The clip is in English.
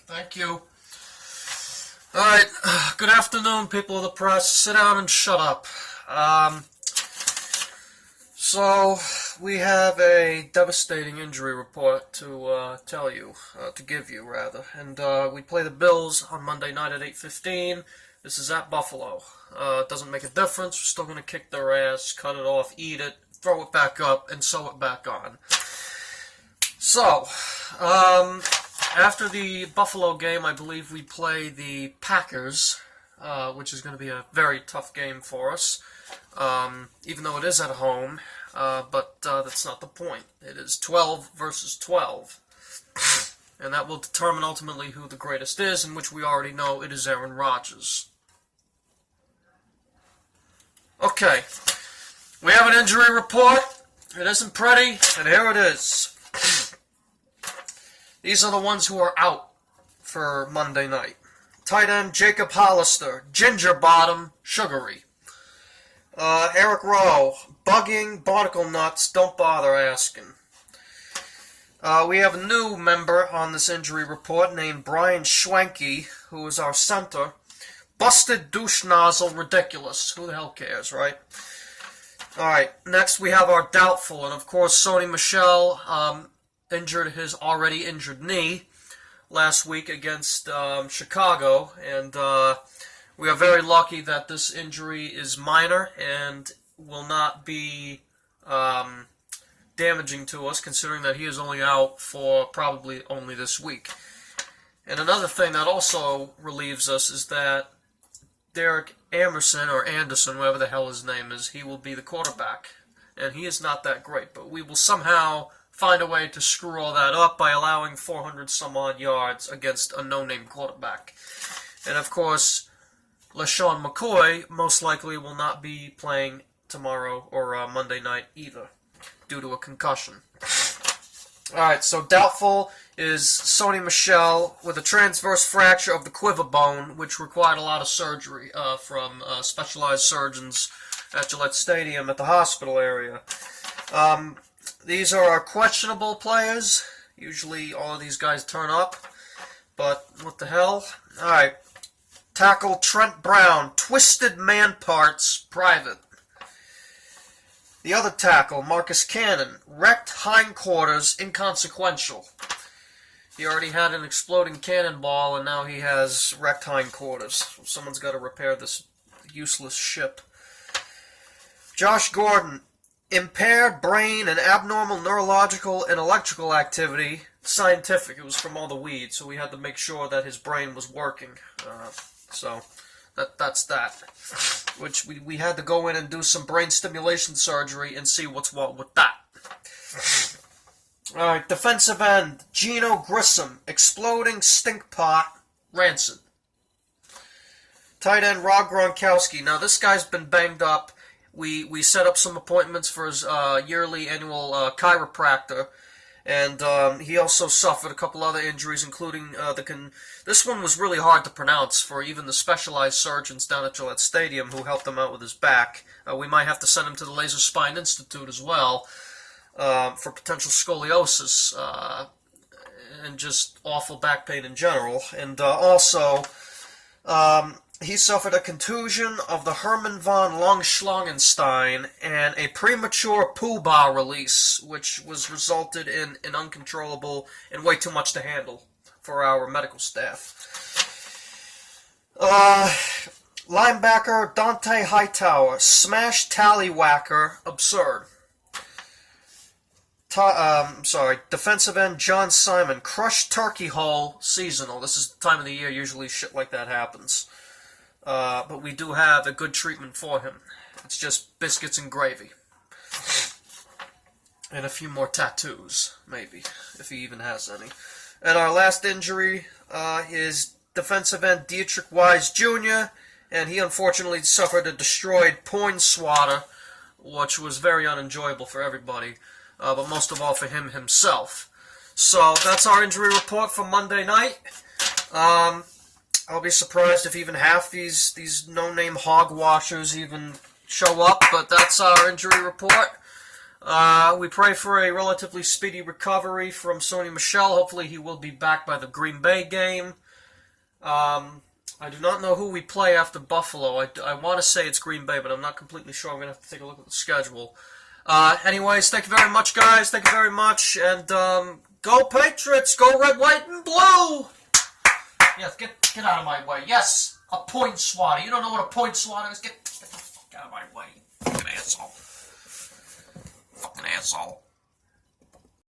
Thank you. Alright, good afternoon, people of the press. Sit down and shut up. So, we have a devastating injury report to give you, rather. And we play the Bills on Monday night at 8:15. This is at Buffalo. It doesn't make a difference. We're still going to kick their ass, cut it off, eat it, throw it back up, and sew it back on. So, after the Buffalo game, I believe we play the Packers, which is going to be a very tough game for us, even though it is at home, but that's not the point. It is 12 versus 12, and that will determine ultimately who the greatest is, in which we already know it is Aaron Rodgers. Okay, we have an injury report. It isn't pretty, and here it is. These are the ones who are out for Monday night. Tight end Jacob Hollister, ginger bottom, sugary. Eric Rowe, bugging, barnacle nuts, don't bother asking. We have a new member on this injury report named Brian Schwenke, who is our center. Busted douche nozzle, ridiculous. Who the hell cares, right? Alright, next we have our doubtful, and of course Sony Michel injured his already injured knee last week against Chicago, and we are very lucky that this injury is minor and will not be damaging to us, considering that he is only out for probably only this week. And another thing that also relieves us is that Derek Anderson, whatever the hell his name is, he will be the quarterback. And he is not that great, but we will somehow find a way to screw all that up by allowing 400 some odd yards against a no-name quarterback. And of course, LaShawn McCoy most likely will not be playing tomorrow or Monday night either, due to a concussion. Alright, so doubtful is Sony Michel with a transverse fracture of the quiver bone, which required a lot of surgery from specialized surgeons at Gillette Stadium at the hospital area. These are our questionable players. Usually all of these guys turn up, but what the hell? Alright, tackle Trent Brown, twisted man parts, private. The other tackle, Marcus Cannon, wrecked hindquarters, inconsequential. He already had an exploding cannonball, and now he has wrecked hindquarters. Someone's got to repair this useless ship. Josh Gordon, impaired brain and abnormal neurological and electrical activity, scientific. It was from all the weed, so we had to make sure that his brain was working. So that's that. Which we had to go in and do some brain stimulation surgery and see what's what with that. Alright, defensive end, Geno Grissom, exploding stink pot, rancid. Tight end, Rob Gronkowski. Now, this guy's been banged up. We set up some appointments for his yearly annual chiropractor, and he also suffered a couple other injuries, including this one was really hard to pronounce for even the specialized surgeons down at Gillette Stadium who helped him out with his back. We might have to send him to the Laser Spine Institute as well for potential scoliosis and just awful back pain in general. And also, he suffered a contusion of the Herman von Langschlangenstein and a premature Pooh-Bah release, which was resulted in an uncontrollable and way too much to handle for our medical staff. Linebacker Dante Hightower, smash tallywhacker, absurd. Defensive end John Simon, crushed turkey hole, seasonal. This is the time of the year usually shit like that happens. But we do have a good treatment for him. It's just biscuits and gravy. And a few more tattoos, maybe, if he even has any. And our last injury is defensive end Dietrich Wise Jr., and he unfortunately suffered a destroyed poinswatter, which was very unenjoyable for everybody, but most of all for him himself. So that's our injury report for Monday night. I'll be surprised if even half these no-name hogwashers even show up, but that's our injury report. We pray for a relatively speedy recovery from Sony Michel. Hopefully he will be back by the Green Bay game. I do not know who we play after Buffalo. I want to say it's Green Bay, but I'm not completely sure. I'm going to have to take a look at the schedule. Anyways, thank you very much, guys. Thank you very much. And go Patriots! Go red, white, and blue! Yes, get out of my way. Yes, a point swatter. You don't know what a point swatter is? Get the fuck out of my way. Fucking asshole. Fucking asshole.